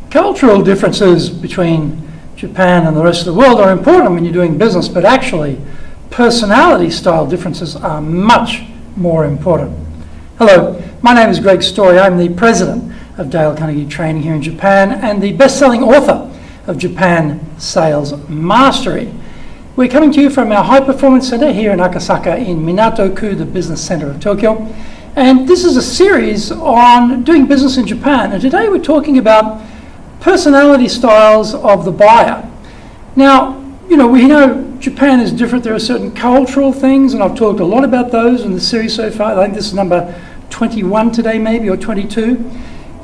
Cultural differences between Japan and the rest of the world are important when you're doing business, but actually personality style differences are much more important. Hello, my name is Greg Story. I'm the president of Dale Carnegie Training here in Japan and the best-selling author of Japan Sales Mastery. We're coming to you from our High Performance Center here in Akasaka in Minato-ku, the business center of Tokyo. And this is a series on doing business in Japan. And today we're talking about personality styles of the buyer. Now, we know Japan is different. There are certain cultural things, and I've talked a lot about those in the series so far. I think this is number 21 today, maybe, or 22.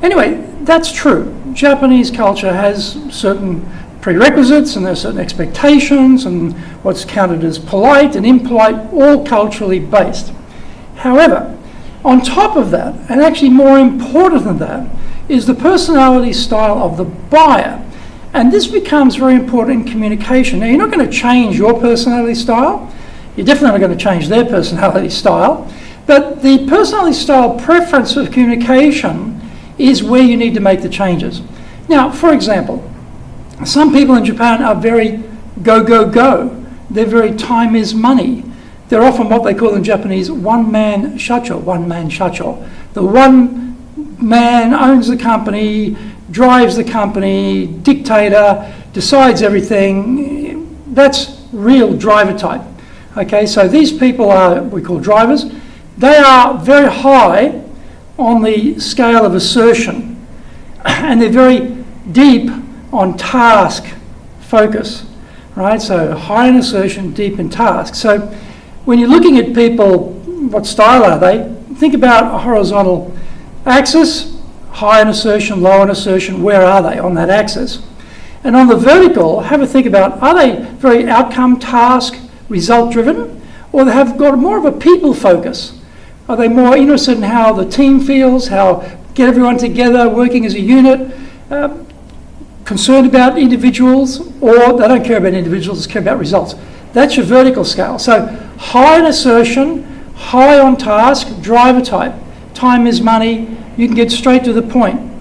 Anyway, that's true. Japanese culture has certain prerequisites, and there are certain expectations, and what's counted as polite and impolite, all culturally based. However, on top of that, and actually more important than that, is the personality style of the buyer. And this becomes very important in communication. Now, you're not going to change your personality style. You're definitely not going to change their personality style. But the personality style preference for communication is where you need to make the changes. Now, for example, some people in Japan are very go, go, go. They're very time is money. They're often what they call in Japanese one-man shacho. The one man owns the company, drives the company, dictator, decides everything. That's real driver type. Okay, so these people are, we call drivers. They are very high on the scale of assertion, and they're very deep on task focus, right? So high in assertion, deep in task. So when you're looking at people, what style are they? Think about a horizontal axis, high in assertion, low in assertion. Where are they on that axis? And on the vertical, have a think about, are they very outcome, task, result driven, or they have got more of a people focus? Are they more interested in how the team feels, how get everyone together, working as a unit, concerned about individuals, or they don't care about individuals, they care about results? That's your vertical scale. So high in assertion, high on task, driver type. Time is money. You can get straight to the point.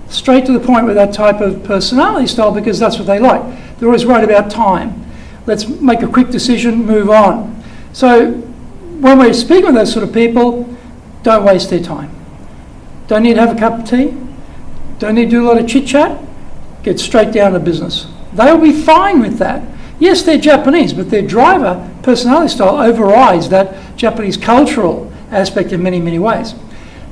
Straight to the point with that type of personality style because that's what they like. They're always worried about time. Let's make a quick decision, move on. So when we're speaking with those sort of people, don't waste their time. Don't need to have a cup of tea. Don't need to do a lot of chit-chat. Get straight down to business. They'll be fine with that. Yes, they're Japanese, but their driver personality style overrides that Japanese cultural aspect in many, many ways.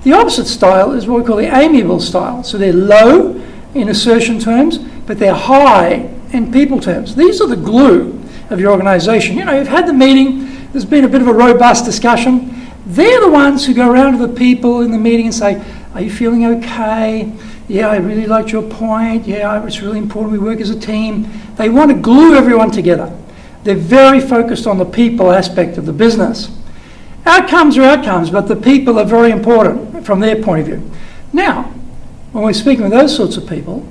The opposite style is what we call the amiable style. So they're low in assertion terms, but they're high in people terms. These are the glue of your organization. You've had the meeting, there's been a bit of a robust discussion. They're the ones who go around to the people in the meeting and say, are you feeling okay? Yeah, I really liked your point. Yeah, it's really important we work as a team. They want to glue everyone together. They're very focused on the people aspect of the business. Outcomes are outcomes, but the people are very important from their point of view. Now, when we're speaking with those sorts of people,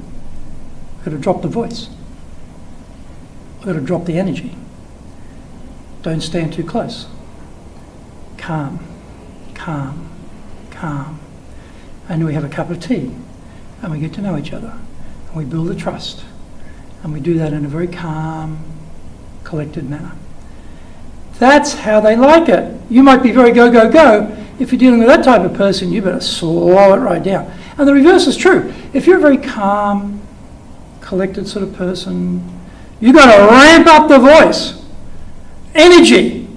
we've got to drop the voice. We've got to drop the energy. Don't stand too close. Calm, calm, calm. And we have a cup of tea, and we get to know each other, and we build a trust, and we do that in a very calm, collected manner. That's how they like it. You might be very go, go, go. If you're dealing with that type of person, you better slow it right down. And the reverse is true. If you're a very calm, collected sort of person, you've got to ramp up the voice. Energy.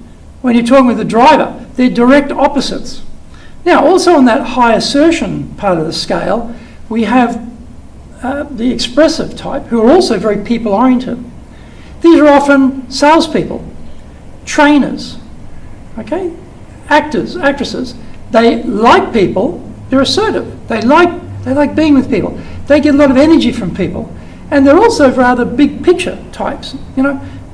When you're talking with the driver, they're direct opposites. Now, also on that high assertion part of the scale, we have the expressive type, who are also very people-oriented. These are often salespeople, trainers, okay, actors, actresses. They like people. They're assertive. They like being with people. They get a lot of energy from people, and they're also rather big picture types.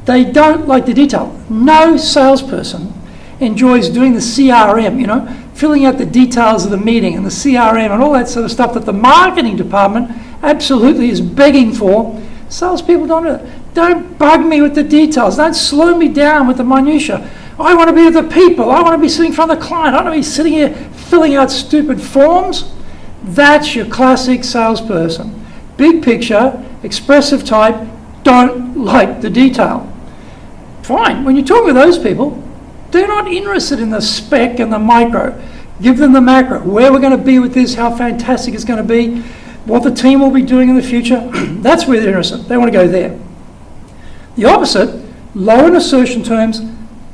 They don't like the detail. No salesperson enjoys doing the CRM. Filling out the details of the meeting and the CRM and all that sort of stuff that the marketing department absolutely is begging for. Salespeople don't do that. Don't bug me with the details. Don't slow me down with the minutiae. I want to be with the people. I want to be sitting in front of the client. I don't want to be sitting here filling out stupid forms. That's your classic salesperson. big picture, expressive type, don't like the detail. Fine, when you're talking with those people, they're not interested in the spec and the micro. Give them the macro, where we're going to be with this, how fantastic it's going to be, what the team will be doing in the future. That's where they're interested. They want to go there. The opposite, low in assertion terms,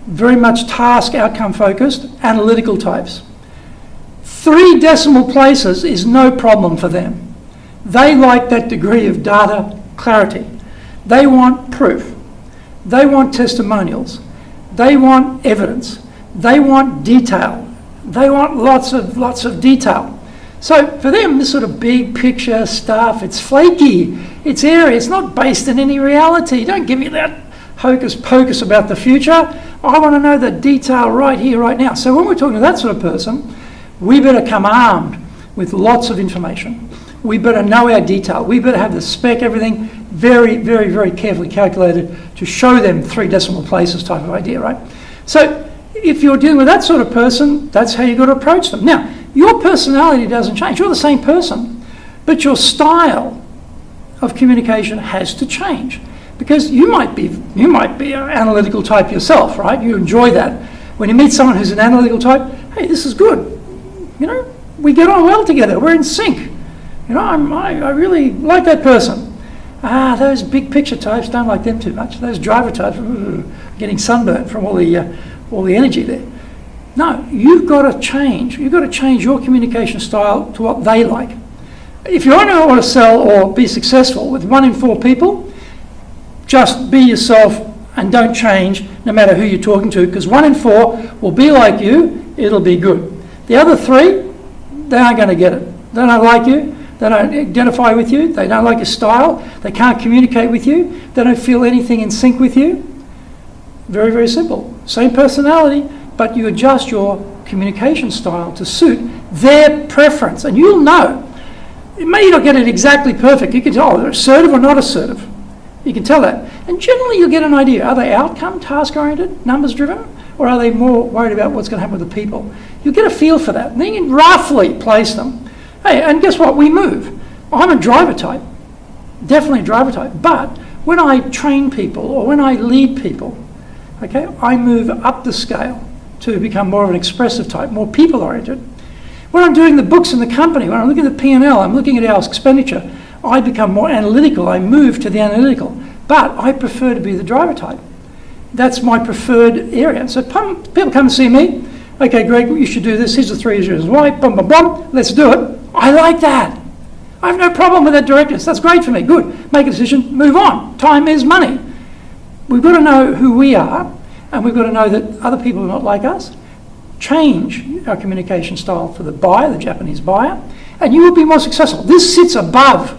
very much task outcome focused, analytical types. 3 decimal places is no problem for them. They like that degree of data clarity. They want proof. They want testimonials. They want evidence. They want detail. They want lots of detail. So for them, this sort of big picture stuff, it's flaky, it's airy, it's not based in any reality. Don't give me that hocus pocus about the future. I want to know the detail right here, right now. So when we're talking to that sort of person, we better come armed with lots of information. We better know our detail. We better have the spec, everything very, very, very carefully calculated to show them 3 decimal places type of idea, right? So if you're dealing with that sort of person, that's how you've got to approach them. Now, your personality doesn't change. You're the same person, but your style of communication has to change, because you might be an analytical type yourself, right? You enjoy that. When you meet someone who's an analytical type, hey, this is good. You know, we get on well together. We're in sync. You know, I really like that person. Those big picture types, don't like them too much. Those driver types, getting sunburned from all the energy there. No, you've got to change. You've got to change your communication style to what they like. If you only want to sell or be successful with 1 in 4 people, just be yourself and don't change no matter who you're talking to, because 1 in 4 will be like you, it'll be good. The other 3, they aren't going to get it. They don't like you. They don't identify with you. They don't like your style. They can't communicate with you. They don't feel anything in sync with you. Very, very simple. Same personality, but you adjust your communication style to suit their preference. And you'll know. You may not get it exactly perfect. You can tell, they're assertive or not assertive. You can tell that. And generally you'll get an idea. Are they outcome, task-oriented, numbers-driven? Or are they more worried about what's going to happen with the people? You'll get a feel for that. And then you can roughly place them. Hey, and guess what? We move. I'm a driver type. Definitely a driver type. But when I train people or when I lead people, okay, I move up the scale to become more of an expressive type, more people-oriented. When I'm doing the books in the company, when I'm looking at the P&L, I'm looking at our expenditure, I become more analytical. I move to the analytical. But I prefer to be the driver type. That's my preferred area. So people come and see me. Okay, Greg, you should do this. Here's the 3 reasons why. Bum, bum, bum. Let's do it. I like that. I have no problem with that directness. That's great for me. Good. Make a decision. Move on. Time is money. We've got to know who we are, and we've got to know that other people are not like us. Change our communication style for the buyer, the Japanese buyer, and you will be more successful. This sits above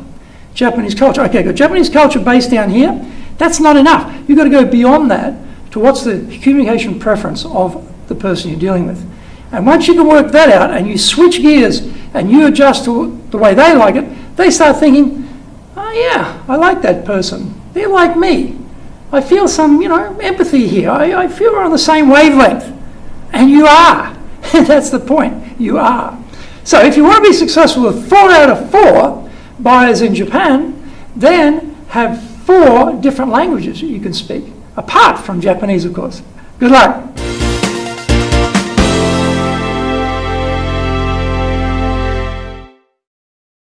Japanese culture. Okay, good. Japanese culture based down here, that's not enough. You've got to go beyond that to what's the communication preference of the person you're dealing with. And once you can work that out and you switch gears and you adjust to the way they like it, they start thinking, oh yeah, I like that person. They're like me. I feel some, empathy here. I feel we're on the same wavelength. And you are. That's the point. You are. So if you want to be successful with 4 out of 4 buyers in Japan, then have 4 different languages you can speak, apart from Japanese, of course. Good luck.